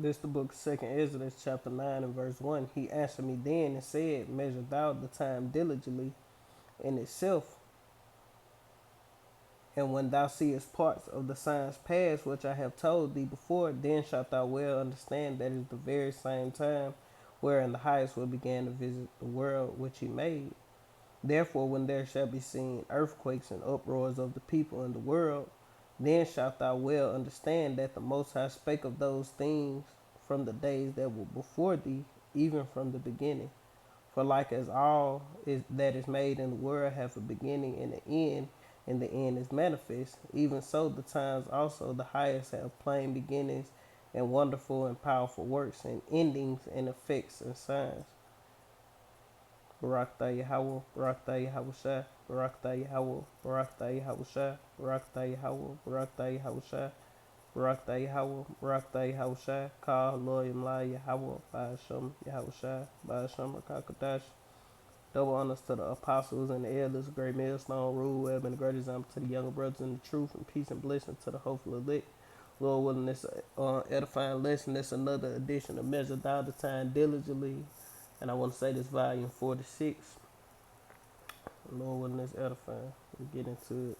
This the book of Second Exodus, chapter 9 and verse 1. He answered me then and said, Measure thou the time diligently in itself, and when thou seest parts of the signs past which I have told thee before, then shalt thou well understand that it is the very same time wherein the highest will begin to visit the world which he made. Therefore, when there shall be seen earthquakes and uproars of the people in the world, then shalt thou well understand that the Most High spake of those things from the days that were before thee, even from the beginning. For like as all that is made in the world hath a beginning and the end is manifest, even so the times also the highest have plain beginnings and wonderful and powerful works and endings and effects and signs. Barakta Yahweh, Barakta Yahweh Shai, Barakta Yahweh, Barakta Yahweh Shai, Barakta Yahweh, Barakta Yahweh Shai, Barakta Yahweh, Barakta Yahweh Shai, Ka Lord Yamla Yahweh, Ba'ashem Yahweh Shai, Ba'ashem Rakakadash. Double honors to the apostles and the elders, great millstone, rule web, and the great example to the younger brothers in the truth, and peace and blessing to the hopeful elect. Lord willing, this edifying lesson, this another edition of Measure Thou the Time Diligently. And I want to say this volume 46. Lord willing, this edifying. We'll get into it.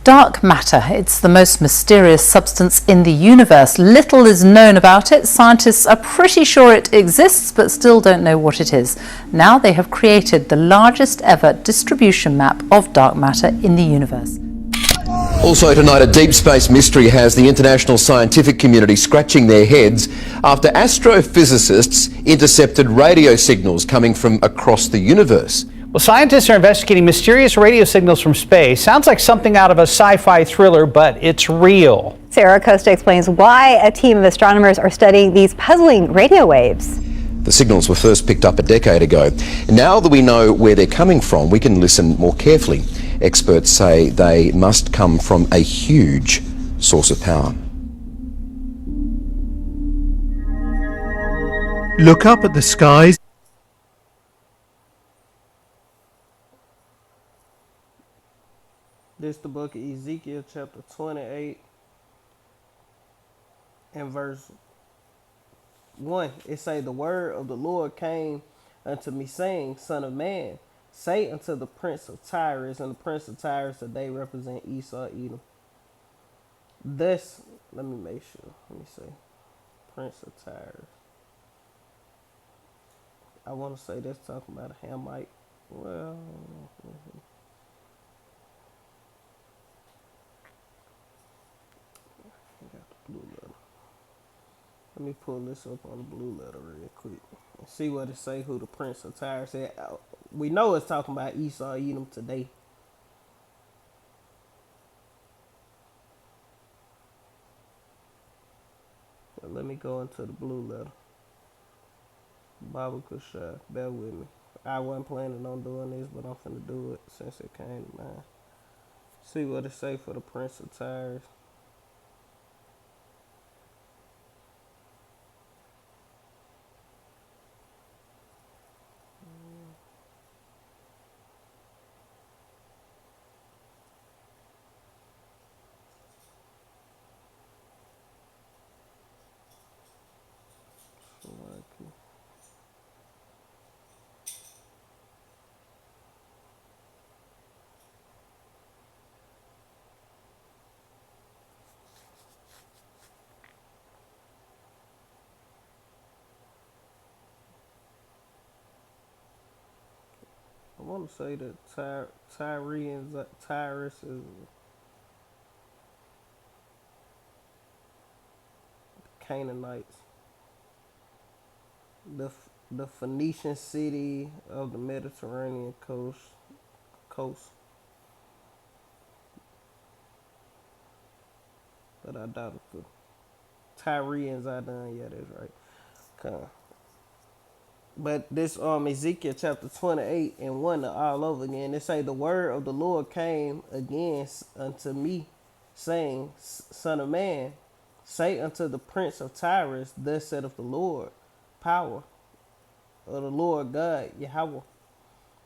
Dark matter. It's the most mysterious substance in the universe. Little is known about it. Scientists are pretty sure it exists, but still don't know what it is. Now they have created the largest ever distribution map of dark matter in the universe. Also tonight, a deep space mystery has the international scientific community scratching their heads after astrophysicists intercepted radio signals coming from across the universe. Well, scientists are investigating mysterious radio signals from space. Sounds like something out of a sci-fi thriller, but it's real. Sarah Costa explains why a team of astronomers are studying these puzzling radio waves. The signals were first picked up a decade ago. Now that we know where they're coming from, we can listen more carefully. Experts say they must come from a huge source of power. Look up at the skies. This the book of Ezekiel, chapter 28, and verse 1. It say, The word of the Lord came unto me, saying, Son of man, say unto the prince of Tyrus, and the prince of Tyrus that they represent Esau, Edom. Thus, let me make sure. Let me say, Prince of Tyrus. I want to say that's talking about a Hamite. Well, I got the blue letter. Let me pull this up on the blue letter real quick and see what it say. Who the Prince of Tyrus is? We know it's talking about Esau, Edom today. But let me go into the blue letter. Baba Kushai, bear with me. I wasn't planning on doing this, but I'm finna do it since it came to mind. See what it say for the Prince of Tyrus. I want to say that Tyrus is Canaanites. The Phoenician city of the Mediterranean coast. But I doubt it. The Tyrians I done, yeah, that's right. Okay. But this Ezekiel chapter 28 and 1 all over again. It say the word of the Lord came again unto me, saying, Son of man, say unto the prince of Tyrus, thus saith the Lord, power of the Lord God, Yahweh,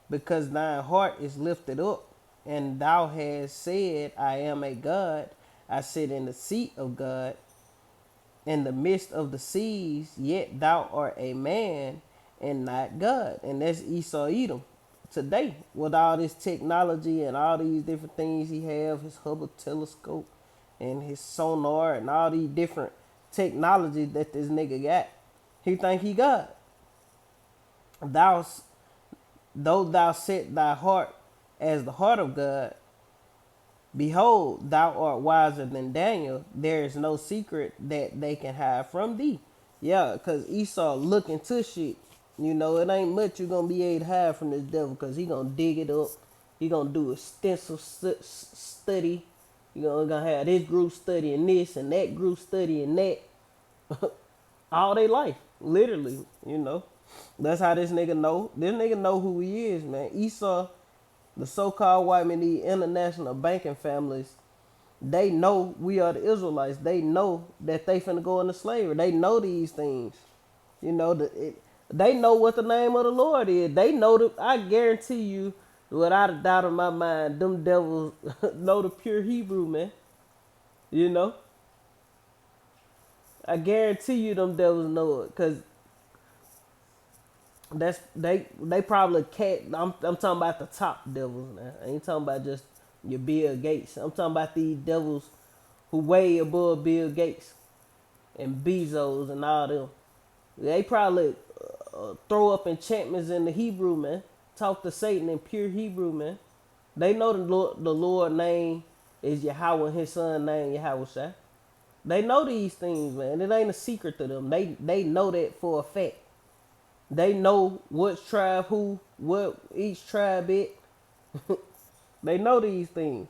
because thine heart is lifted up, and thou hast said, I am a God, I sit in the seat of God, in the midst of the seas, yet thou art a man and not God. And that's Esau Edom today, with all this technology and all these different things he have, his Hubble telescope and his sonar and all these different technology that this nigga got. He think he God. Thou, though thou set thy heart as the heart of God, behold, thou art wiser than Daniel. There is no secret that they can hide from thee. Yeah, because Esau look into shit. You know, it ain't much you're going to be able to hide from this devil, because he going to dig it up. He going to do extensive study. You know, going to have this group studying this and that group studying that. All their life, literally, you know. That's how this nigga know. This nigga know who he is, man. Esau, the so-called white men, the international banking families, they know we are the Israelites. They know that they finna go into slavery. They know these things. You know, they know what the name of the Lord is. They know that. I guarantee you, without a doubt in my mind, them devils know the pure Hebrew, man. You know? I guarantee you them devils know it, cause that's they probably I'm talking about the top devils now. I ain't talking about just your Bill Gates. I'm talking about these devils who way above Bill Gates and Bezos and all them. They probably throw up enchantments in the Hebrew, man. Talk to Satan in pure Hebrew, man. They know the Lord name is Yahweh and his son name Yahweh Shai. They know these things, man. It ain't a secret to them. They know that for a fact. They know what tribe what each tribe is. They know these things.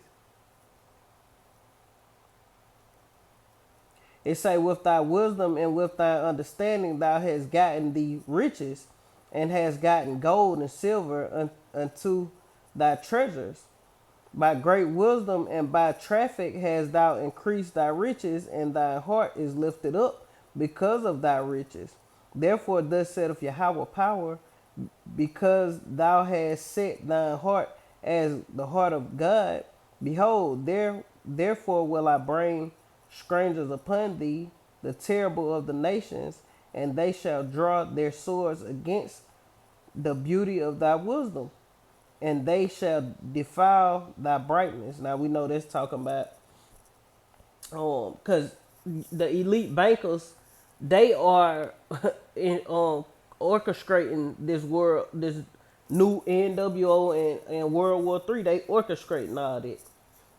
It say, with thy wisdom and with thy understanding thou hast gotten the riches, and hast gotten gold and silver unto thy treasures. By great wisdom and by traffic hast thou increased thy riches, and thy heart is lifted up because of thy riches. Therefore thus saith Yahweh power, because thou hast set thine heart as the heart of God. Behold, therefore will I bring strangers upon thee, the terrible of the nations, and they shall draw their swords against the beauty of thy wisdom, and they shall defile thy brightness. Now we know that's talking about, because the elite bankers, they are in, orchestrating this world, this new NWO and World War III. They orchestrating all that,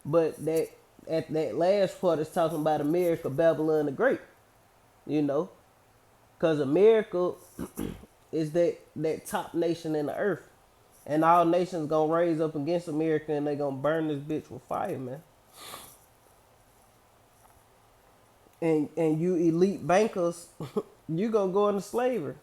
but that at that last part is talking about America, Babylon the Great. You know, because America is that top nation in the earth. And all nations gonna raise up against America, and they gonna burn this bitch with fire, man. And you elite bankers, you gonna go into slavery.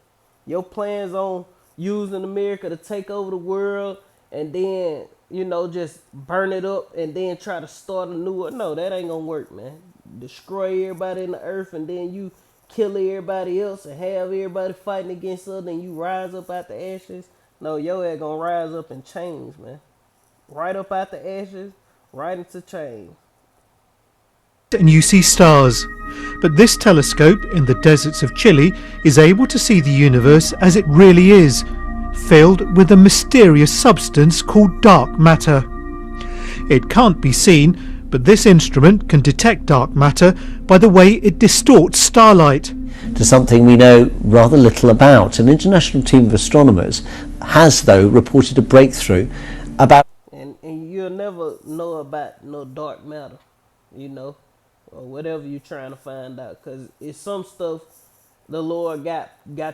Your plans on using America to take over the world, and then, you know, just burn it up and then try to start a new one. No, that ain't gonna work, man. Destroy everybody in the earth, and then you kill everybody else and have everybody fighting against us, and you rise up out the ashes. No, your ass gonna rise up and change, man. Right up out the ashes, right into change. And you see stars. But this telescope in the deserts of Chile is able to see the universe as it really is, filled with a mysterious substance called dark matter. It can't be seen, but this instrument can detect dark matter by the way it distorts starlight. To something we know rather little about. An international team of astronomers has, though, reported a breakthrough about... And you'll never know about no dark matter, you know, or whatever you're trying to find out, because it's some stuff the Lord got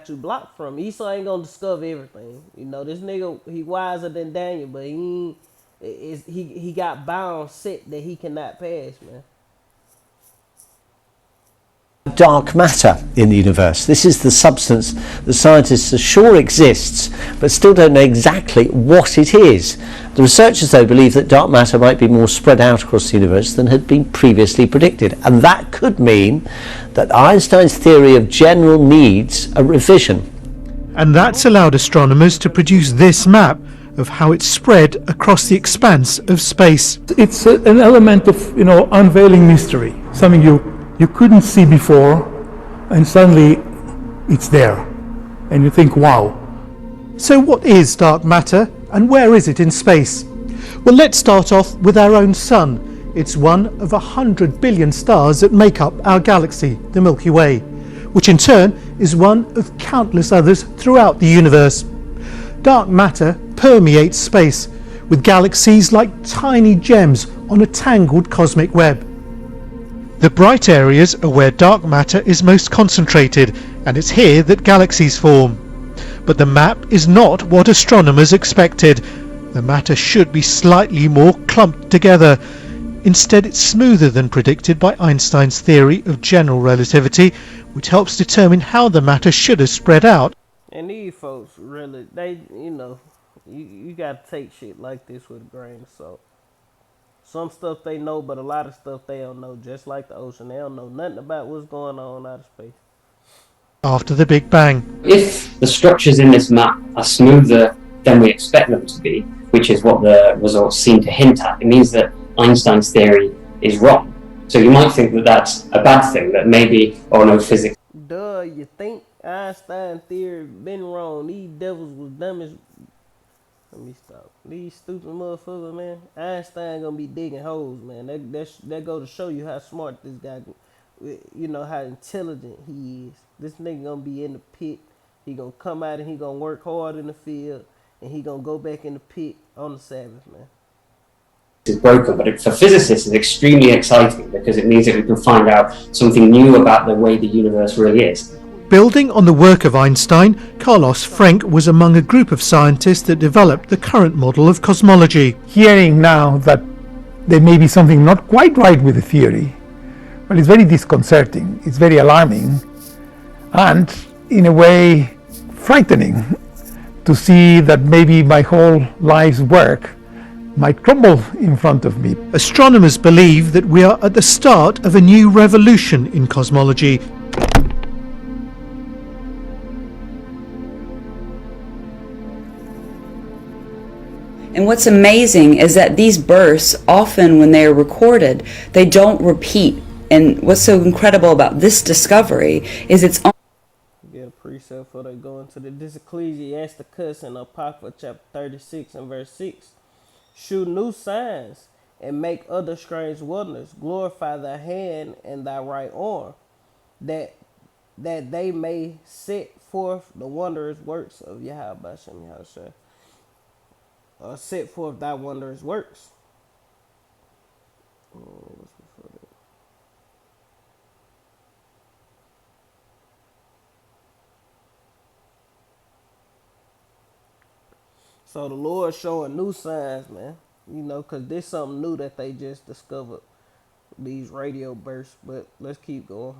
you blocked from. Esau ain't gonna discover everything. You know, this nigga, he wiser than Daniel, but he got bounds set that he cannot pass, man. Dark matter in the universe. This is the substance that scientists are sure exists, but still don't know exactly what it is. The researchers, though, believe that dark matter might be more spread out across the universe than had been previously predicted, and that could mean that Einstein's theory of general needs a revision. And that's allowed astronomers to produce this map of how it's spread across the expanse of space. It's an element of, unveiling mystery, something you couldn't see before, and suddenly it's there. And you think, wow. So what is dark matter and where is it in space? Well, let's start off with our own sun. It's one of 100 billion stars that make up our galaxy, the Milky Way, which in turn is one of countless others throughout the universe. Dark matter permeates space, with galaxies like tiny gems on a tangled cosmic web. The bright areas are where dark matter is most concentrated, and it's here that galaxies form. But the map is not what astronomers expected. The matter should be slightly more clumped together. Instead, it's smoother than predicted by Einstein's theory of general relativity, which helps determine how the matter should have spread out. And these folks really, you gotta take shit like this with a grain of salt. Some stuff they know, but a lot of stuff they don't know. Just like the ocean, they don't know nothing about what's going on out of space. After the Big Bang. If the structures in this map are smoother than we expect them to be, which is what the results seem to hint at, it means that Einstein's theory is wrong. So you might think that that's a bad thing, that maybe, oh no, physics. Duh, you think Einstein's theory been wrong? These devils was dumb as... Let me stop. These stupid motherfuckers, man. Einstein gonna be digging holes, man. That go to show you how smart this guy, how intelligent he is. This nigga gonna be in the pit. He gonna come out and he gonna work hard in the field, and he gonna go back in the pit on the Sabbath, man. Is broken, but for physicists it's extremely exciting because it means that we can find out something new about the way the universe really is. Building on the work of Einstein, Carlos Frenk was among a group of scientists that developed the current model of cosmology. Hearing now that there may be something not quite right with the theory, well, it's very disconcerting, it's very alarming, and in a way frightening to see that maybe my whole life's work might crumble in front of me. Astronomers believe that we are at the start of a new revolution in cosmology. And what's amazing is that these bursts, often when they are recorded, they don't repeat. And what's so incredible about this discovery is it's Get a precept before they go into this Ecclesiasticus in Apocrypha chapter 36 and verse 6. Shew new signs and make other strange wonders. Glorify thy hand and thy right arm, that they may set forth the wondrous works of Yahweh Bashem Yahushua. Set forth thy wondrous works. So the Lord showing new signs, man. Because there's something new that they just discovered, these radio bursts. But let's keep going.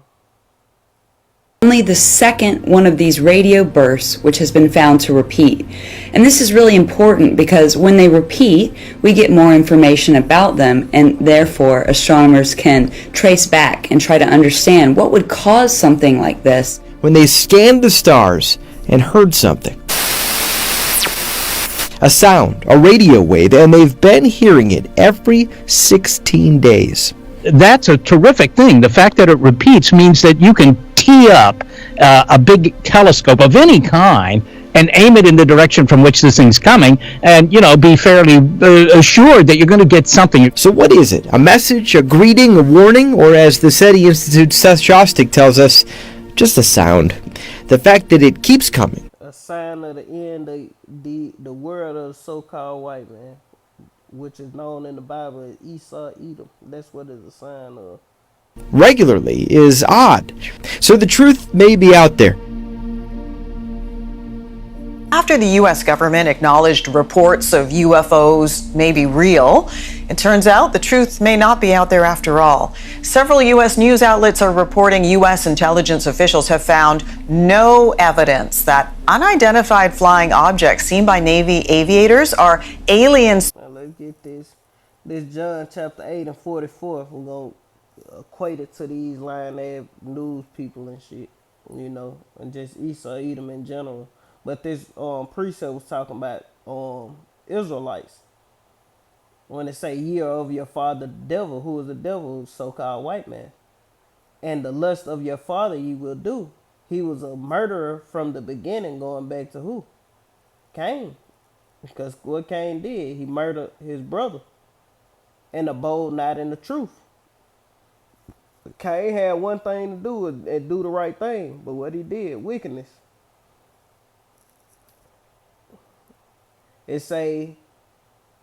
only the second one of these radio bursts which has been found to repeat. And this is really important because when they repeat, we get more information about them, and therefore astronomers can trace back and try to understand what would cause something like this. When they scanned the stars and heard something, a sound, a radio wave, and they've been hearing it every 16 days. That's a terrific thing. The fact that it repeats means that you can tee up a big telescope of any kind and aim it in the direction from which this thing's coming, and be fairly assured that you're going to get something. So what is it? A message, a greeting, a warning, or as the SETI Institute's Seth Shostak tells us, just a sound? The fact that it keeps coming. A sign of the end of the world of the so-called white man, which is known in the Bible as Esau, Edom. That's what it's a sign of. Regularly is odd. So the truth may be out there. After the U.S. government acknowledged reports of UFOs may be real, it turns out the truth may not be out there after all. Several U.S. news outlets are reporting U.S. intelligence officials have found no evidence that unidentified flying objects seen by Navy aviators are aliens. Now let's get this. This John chapter 8 and 44. We're going to equate it to these lying-ass news people and shit, and just Esau, Edom in general. But this precept was talking about Israelites. When they say, "Ye are of your father the devil," who is the devil? So-called white man. and the lust of your father you will do. He was a murderer from the beginning, going back to who? Cain. Because what Cain did, he murdered his brother and abode not in the truth. Cain had one thing to do and do the right thing, but what he did, wickedness. It say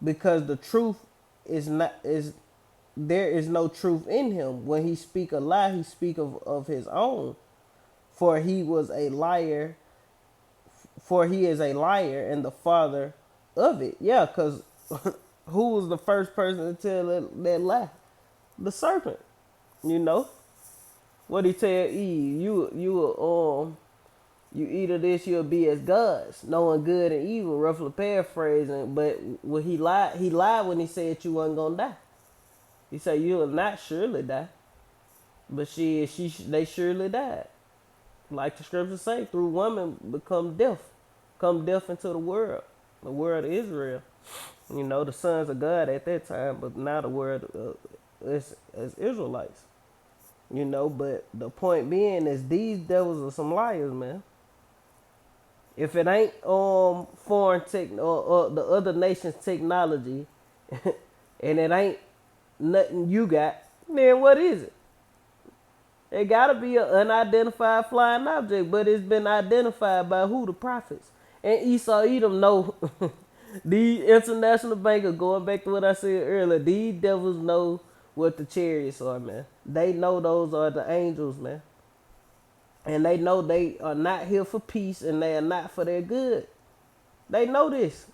because the truth is not is there is no truth in him. When he speak a lie, he speak of his own. For he was a liar, for he is a liar and the father of it. Yeah, because who was the first person to tell that lie? The serpent. You know? What he tell Eve? You eat of this, you'll be as gods, knowing good and evil, roughly paraphrasing. But when he lied when he said you wasn't gonna die. He said you will not surely die. But they surely died. Like the scriptures say, through woman come death into the world of Israel. You know, the sons of God at that time, but now the world as Israelites. You know, but the point being is these devils are some liars, man. If it ain't foreign tech or the other nation's technology, and it ain't nothing you got, then what is it? It gotta be an unidentified flying object, but it's been identified by who? The prophets. And Esau Edom know these international bankers, going back to what I said earlier, these devils know what the chariots are, man. They know those are the angels, man. And they know they are not here for peace and they are not for their good. They know this.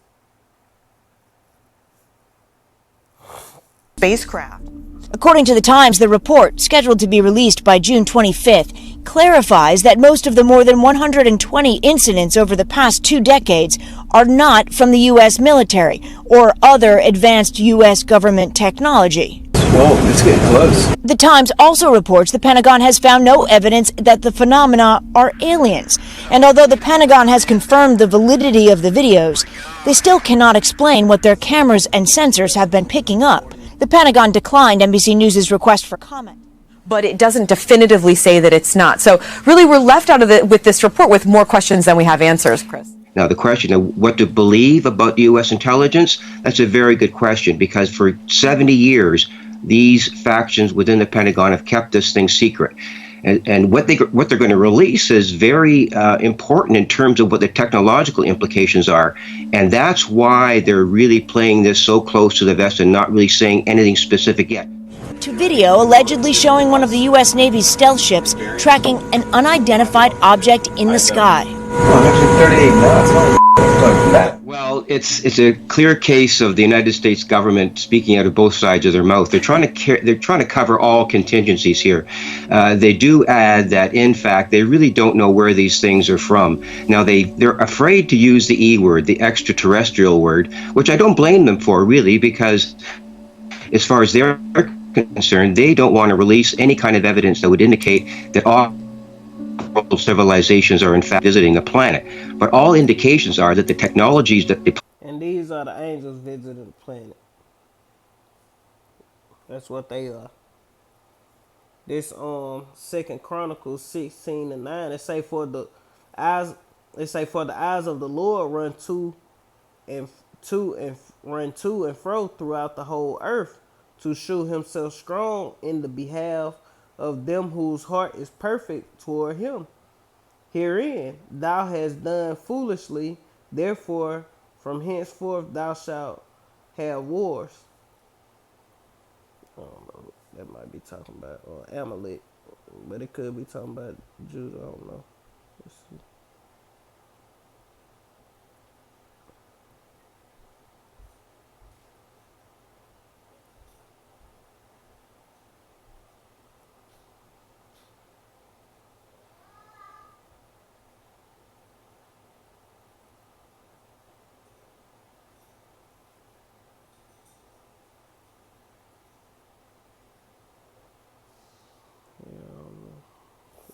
Spacecraft. According to the Times, the report, scheduled to be released by June 25th, clarifies that most of the more than 120 incidents over the past 2 decades are not from the U.S. military or other advanced U.S. government technology. Whoa, it's getting close. The Times also reports the Pentagon has found no evidence that the phenomena are aliens. And although the Pentagon has confirmed the validity of the videos, they still cannot explain what their cameras and sensors have been picking up. The Pentagon declined NBC News' request for comment. But it doesn't definitively say that it's not. So really we're left out of it with this report with more questions than we have answers, Chris. Now, the question of what to believe about U.S. intelligence, that's a very good question, because for 70 years, these factions within the Pentagon have kept this thing secret. And what they're going to release is very important in terms of what the technological implications are. And that's why they're really playing this so close to the vest and not really saying anything specific yet. To video allegedly showing one of the U.S. Navy's stealth ships tracking an unidentified object in the sky. I'm actually 38 knots. Well, it's a clear case of the United States government speaking out of both sides of their mouth. They're trying to cover all contingencies here. They do add that, in fact, they really don't know where these things are from. Now, they're afraid to use the E word, the extraterrestrial word, which I don't blame them for, really, because as far as they're concerned, they don't want to release any kind of evidence that would indicate that all civilizations are in fact visiting the planet. But all indications are that the technologies that they... And these are the angels visiting the planet. That's what they are. This 2nd Chronicles 16:9, it say for the eyes of the Lord run to and fro throughout the whole earth, to shew himself strong in the behalf of them whose heart is perfect toward him. Herein thou hast done foolishly, therefore from henceforth thou shalt have wars. I don't know, that might be talking about Amalek, but it could be talking about Judah, I don't know. Let's see.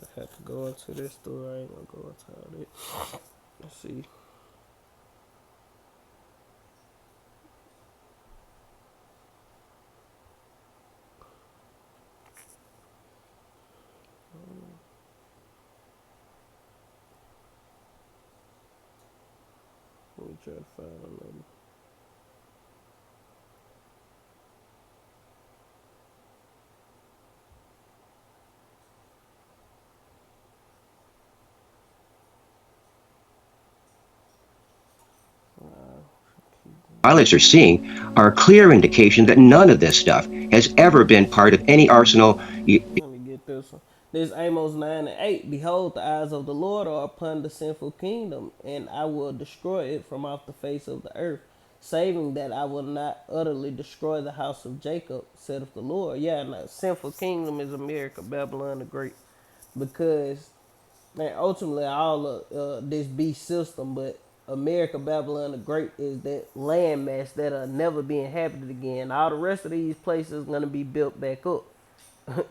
I have to go into this store. I ain't gonna go into all that. Let's see. try to find another. Pilots are seeing are a clear indication that none of this stuff has ever been part of any arsenal. Let me get this one. This Amos 9 and 8. Behold, the eyes of the Lord are upon the sinful kingdom, and I will destroy it from off the face of the earth, saving that I will not utterly destroy the house of Jacob, saith the Lord. Yeah, and the sinful kingdom is America, Babylon the Great. Because, man, ultimately all of this beast system, but America, Babylon the Great is that landmass that'll never be inhabited again. All the rest of these places gonna be built back up.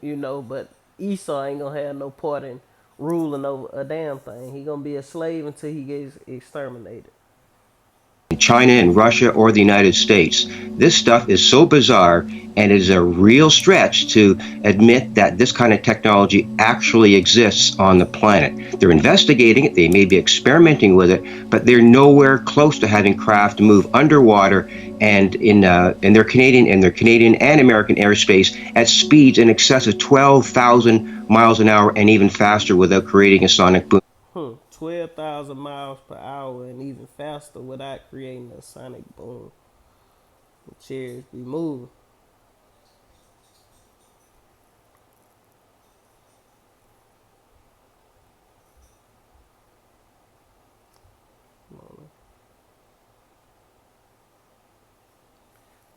You know, but Esau ain't gonna have no part in ruling over a damn thing. He gonna be a slave until he gets exterminated. China and Russia or the United States. This stuff is so bizarre, and it is a real stretch to admit that this kind of technology actually exists on the planet. They're investigating it, they may be experimenting with it, but they're nowhere close to having craft move underwater and in their Canadian and American airspace at speeds in excess of 12,000 miles an hour and even faster without creating a sonic boom. 12,000 miles per hour and even faster without creating a sonic boom. The chairs be moving.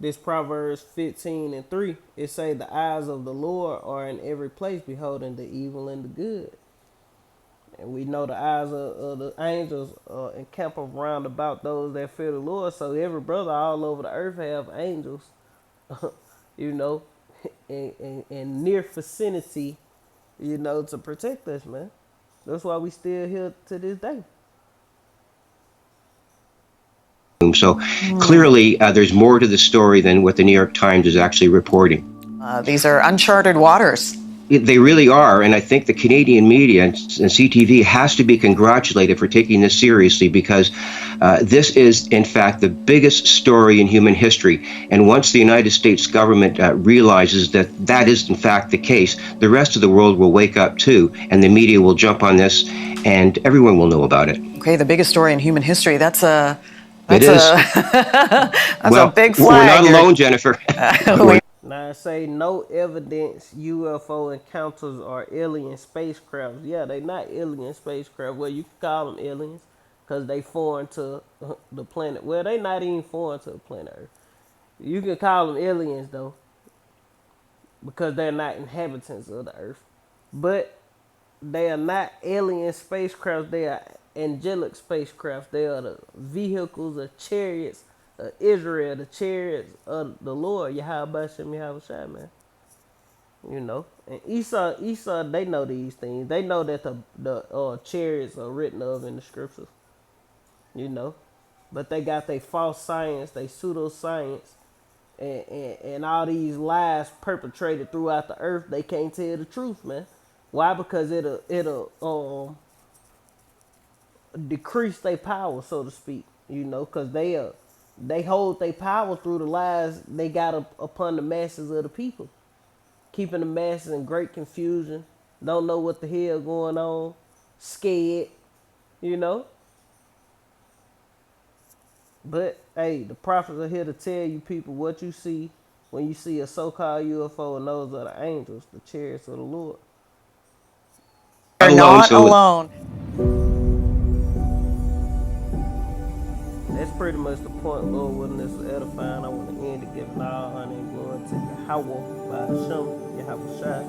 This Proverbs 15 and 3, it say the eyes of the Lord are in every place, beholding the evil and the good. And we know the eyes of the angels encamp around about those that fear the Lord. So every brother all over the earth have angels, you know, in near vicinity, you know, to protect us, man. That's why we still here to this day. So clearly there's more to the story than what the New York Times is actually reporting. These are uncharted waters. They really are, and I think the Canadian media and CTV has to be congratulated for taking this seriously, because this is, in fact, the biggest story in human history. And once the United States government realizes that that is, in fact, the case, the rest of the world will wake up too, and the media will jump on this, and everyone will know about it. Okay, the biggest story in human history. That's a big flag. We're not alone, Jennifer. Now, say no evidence UFO encounters are alien spacecrafts. Yeah, they not alien spacecraft. Well, you can call them aliens because they foreign to the planet. Well, they not even foreign to the planet Earth. You can call them aliens, though, because they're not inhabitants of the Earth. But they are not alien spacecrafts. They are angelic spacecrafts. They are the vehicles or chariots Israel, the chariots of the Lord, Yahweh Shem Yahweh Shai, man. You know, and Esau, they know these things. They know that the chariots are written of in the scriptures. You know, but they got their false science, they pseudoscience, and all these lies perpetrated throughout the earth. They can't tell the truth, man. Why? Because it'll decrease their power, so to speak. You know, because they hold their power through the lies they got upon the masses of the people, keeping the masses in great confusion, don't know what the hell going on, scared, you know. But hey, the prophets are here to tell you people what you see when you see a so-called UFO, and those are the angels, the chariots of the Lord. They're not alone. That's pretty much the point, Lord. Wasn't this edifying? I want to end it giving all honor and glory to Yahweh, by Hashem, Yahweh Shai,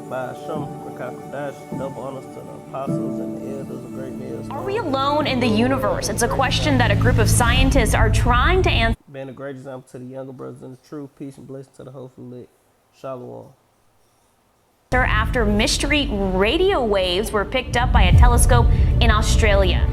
by Hashem, Rakakadash, double honors to the apostles and the elders of great mills. Are we alone in the universe? It's a question that a group of scientists are trying to answer. Being a great example to the younger brothers in the truth, peace and blessing to the hopeful lit. Shalom. After mystery radio waves were picked up by a telescope in Australia.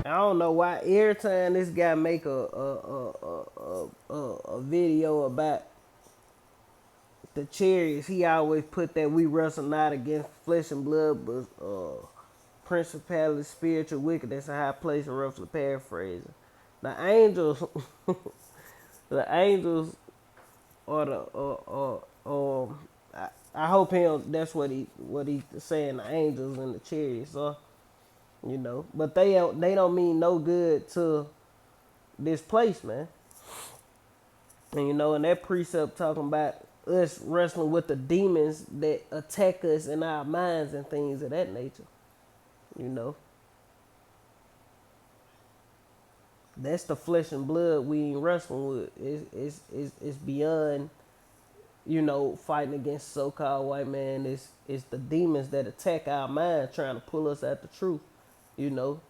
I don't don't know why every time this guy make a video about the chariots, he always put that we wrestle not against flesh and blood, but principality, spiritual wickedness, a high place, and roughly paraphrasing. The angels, the angels, or I hope him. That's what he's saying. The angels and the chariots, you know, but they don't mean no good to this place, man. And you know, and that precept talking about us wrestling with the demons that attack us in our minds and things of that nature. You know, that's the flesh and blood we ain't wrestling with. It's beyond, you know, fighting against so-called white man. It's the demons that attack our mind, trying to pull us at the truth. You know,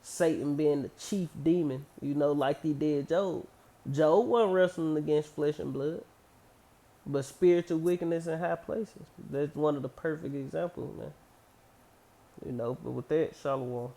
Satan being the chief demon. You know, like he did Job. Job wasn't wrestling against flesh and blood, but spiritual wickedness in high places. That's one of the perfect examples, man. You know, but with that, shalom.